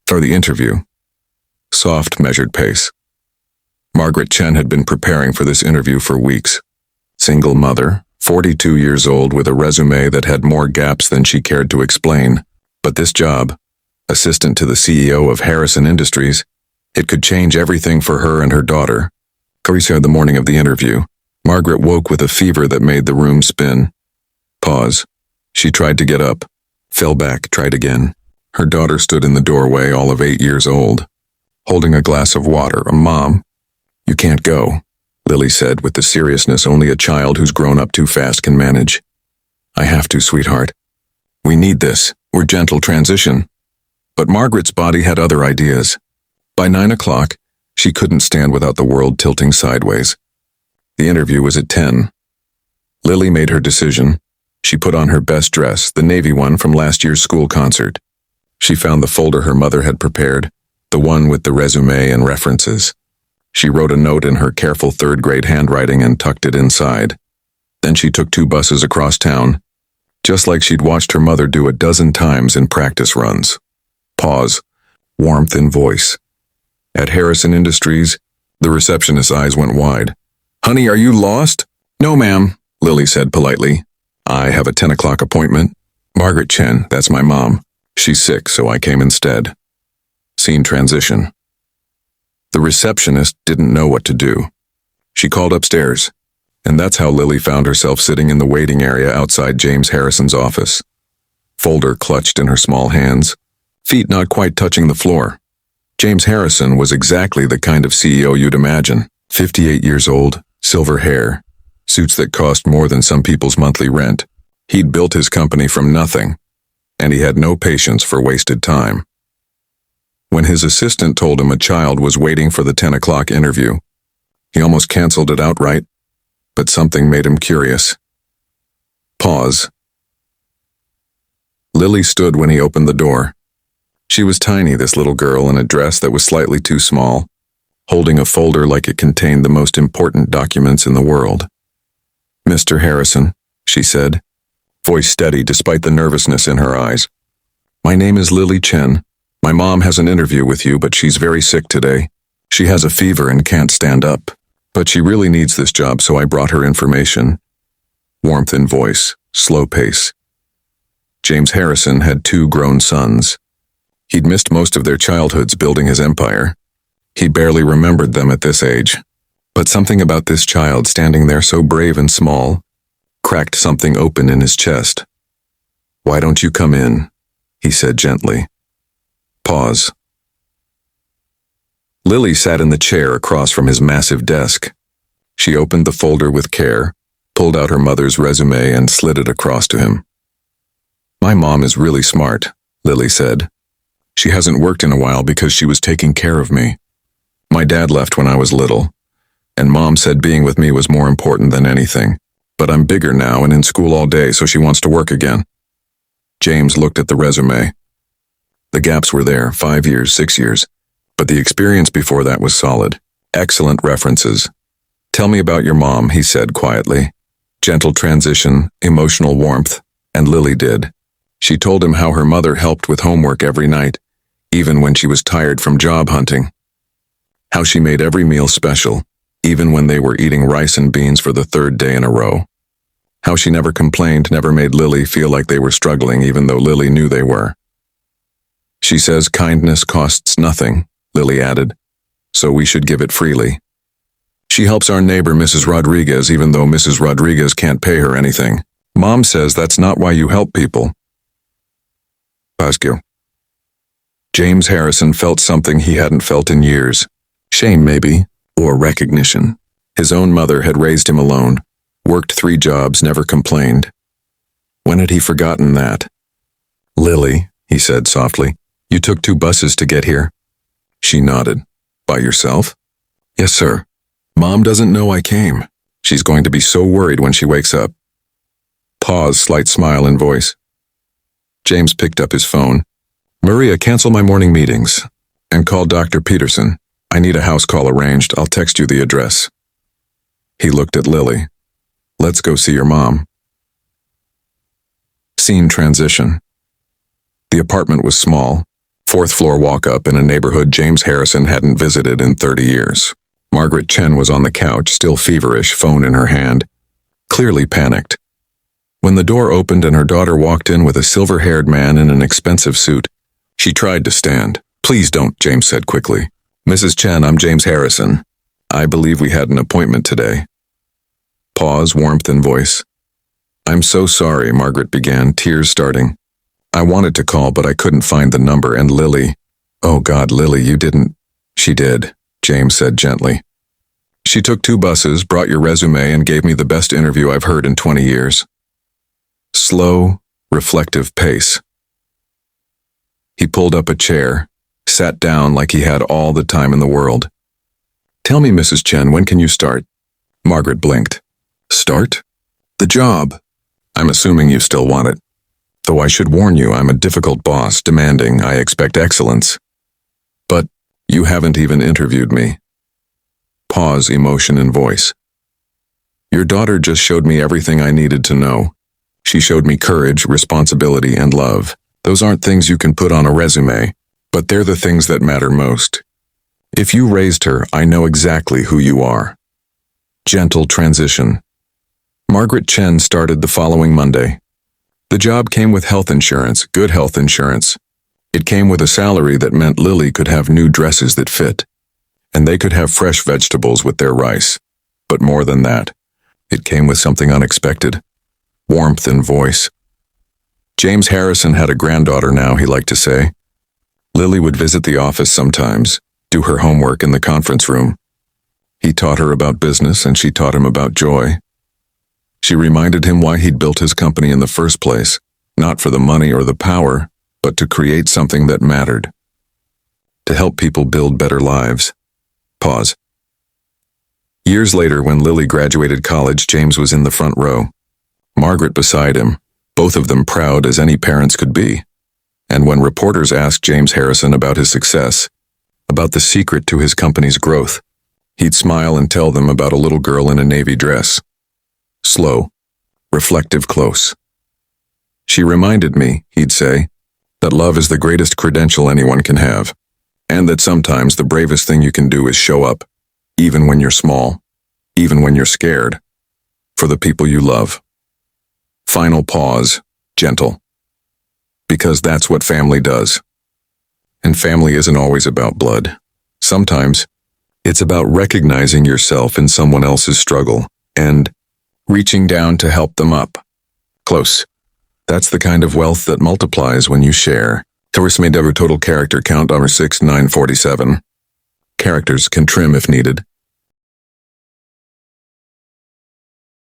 For the interview. Soft, measured pace. Margaret Chen had been preparing for this interview for weeks. Single mother, 42 years old with a resume that had more gaps than she cared to explain. But this job, assistant to the CEO of Harrison Industries, it could change everything for her and her daughter. The morning of the interview, Margaret woke with a fever that made the room spin. Pause. She tried to get up, fell back, tried again. Her daughter stood in the doorway, all of 8 years old, holding a glass of water. Mom, you can't go, Lily said with the seriousness only a child who's grown up too fast can manage. I have to, sweetheart. We need this. We're gentle transition. But Margaret's body had other ideas. By 9 o'clock, she couldn't stand without the world tilting sideways. The interview was at 10. Lily made her decision. She put on her best dress, the navy one from last year's school concert. She found the folder her mother had prepared, the one with the resume and references. She wrote a note in her careful third-grade handwriting and tucked it inside. Then she took 2 buses across town, just like she'd watched her mother do a dozen times in practice runs. Pause. Warmth in voice. At Harrison Industries, the receptionist's eyes went wide. Honey, are you lost? No, ma'am, Lily said politely. I have a 10 o'clock appointment. Margaret Chen, that's my mom. She's sick, so I came instead. Scene transition. The receptionist didn't know what to do. She called upstairs, and that's how Lily found herself sitting in the waiting area outside James Harrison's office. Folder clutched in her small hands, feet not quite touching the floor. James Harrison was exactly the kind of CEO you'd imagine. 58 years old, silver hair, suits that cost more than some people's monthly rent. He'd built his company from nothing, and he had no patience for wasted time. When his assistant told him a child was waiting for the 10 o'clock interview, he almost canceled it outright, but something made him curious. Pause. Lily stood when he opened the door. She was tiny, this little girl, in a dress that was slightly too small, holding a folder like it contained the most important documents in the world. Mr. Harrison, she said, voice steady despite the nervousness in her eyes. My name is Lily Chen. My mom has an interview with you, but she's very sick today. She has a fever and can't stand up. But she really needs this job, so I brought her information. Warmth in voice, slow pace. James Harrison had 2 grown sons. He'd missed most of their childhoods building his empire. He barely remembered them at this age. But something about this child standing there so brave and small cracked something open in his chest. Why don't you come in? He said gently. Pause. Lily sat in the chair across from his massive desk. She opened the folder with care, pulled out her mother's resume and slid it across to him. My mom is really smart, Lily said. She hasn't worked in a while because she was taking care of me. My dad left when I was little, and Mom said being with me was more important than anything. But I'm bigger now and in school all day, so she wants to work again. James looked at the resume. The gaps were there, 5 years, 6 years, but the experience before that was solid. Excellent references. Tell me about your mom, he said quietly. Gentle transition, emotional warmth, and Lily did. She told him how her mother helped with homework every night, even when she was tired from job hunting. How she made every meal special, even when they were eating rice and beans for the 3rd day in a row. How she never complained, never made Lily feel like they were struggling, even though Lily knew they were. She says kindness costs nothing, Lily added, so we should give it freely. She helps our neighbor Mrs. Rodriguez even though Mrs. Rodriguez can't pay her anything. Mom says that's not why you help people. Pascu. James Harrison felt something he hadn't felt in years. Shame maybe, or recognition. His own mother had raised him alone, worked 3 jobs, never complained. When had he forgotten that? Lily, he said softly, you took 2 buses to get here? She nodded. By yourself? Yes, sir. Mom doesn't know I came. She's going to be so worried when she wakes up. Pause, slight smile in voice. James picked up his phone. Maria, cancel my morning meetings. And call Dr. Peterson. I need a house call arranged. I'll text you the address. He looked at Lily. Let's go see your mom. Scene transition. The apartment was small, Fourth floor walk-up in a neighborhood James Harrison hadn't visited in 30 years. Margaret Chen was on the couch, still feverish, phone in her hand, clearly panicked. When the door opened and her daughter walked in with a silver-haired man in an expensive suit, she tried to stand. "Please don't," James said quickly. "Mrs. Chen, I'm James Harrison. I believe we had an appointment today." Pause, warmth in voice. "I'm so sorry," Margaret began, tears starting. "I wanted to call, but I couldn't find the number, and Lily—" "Oh God, Lily, you didn't—" "She did," James said gently. "She took 2 buses, brought your resume, and gave me the best interview I've heard in 20 years. Slow, reflective pace. He pulled up a chair, sat down like he had all the time in the world. "Tell me, Mrs. Chen, when can you start?" Margaret blinked. "Start? The job. I'm assuming you still want it. Though I should warn you, I'm a difficult boss, demanding, I expect excellence. But you haven't even interviewed me." Pause, emotion in voice. "Your daughter just showed me everything I needed to know. She showed me courage, responsibility, and love. Those aren't things you can put on a resume, but they're the things that matter most. If you raised her, I know exactly who you are." Gentle transition. Margaret Chen started the following Monday. The job came with health insurance, good health insurance. It came with a salary that meant Lily could have new dresses that fit, and they could have fresh vegetables with their rice. But more than that, it came with something unexpected. Warmth in voice. James Harrison had a granddaughter now, he liked to say. Lily would visit the office sometimes, do her homework in the conference room. He taught her about business and she taught him about joy. She reminded him why he'd built his company in the first place, not for the money or the power, but to create something that mattered. To help people build better lives. Pause. Years later, when Lily graduated college, James was in the front row. Margaret beside him, both of them proud as any parents could be. And when reporters asked James Harrison about his success, about the secret to his company's growth, he'd smile and tell them about a little girl in a navy dress. Slow, reflective, close. "She reminded me," he'd say, "that love is the greatest credential anyone can have, and that sometimes the bravest thing you can do is show up, even when you're small, even when you're scared, for the people you love." Final pause, gentle. Because that's what family does. And family isn't always about blood. Sometimes, it's about recognizing yourself in someone else's struggle and reaching down to help them up. Close. That's the kind of wealth that multiplies when you share. Total character count number 6947. Characters can trim if needed.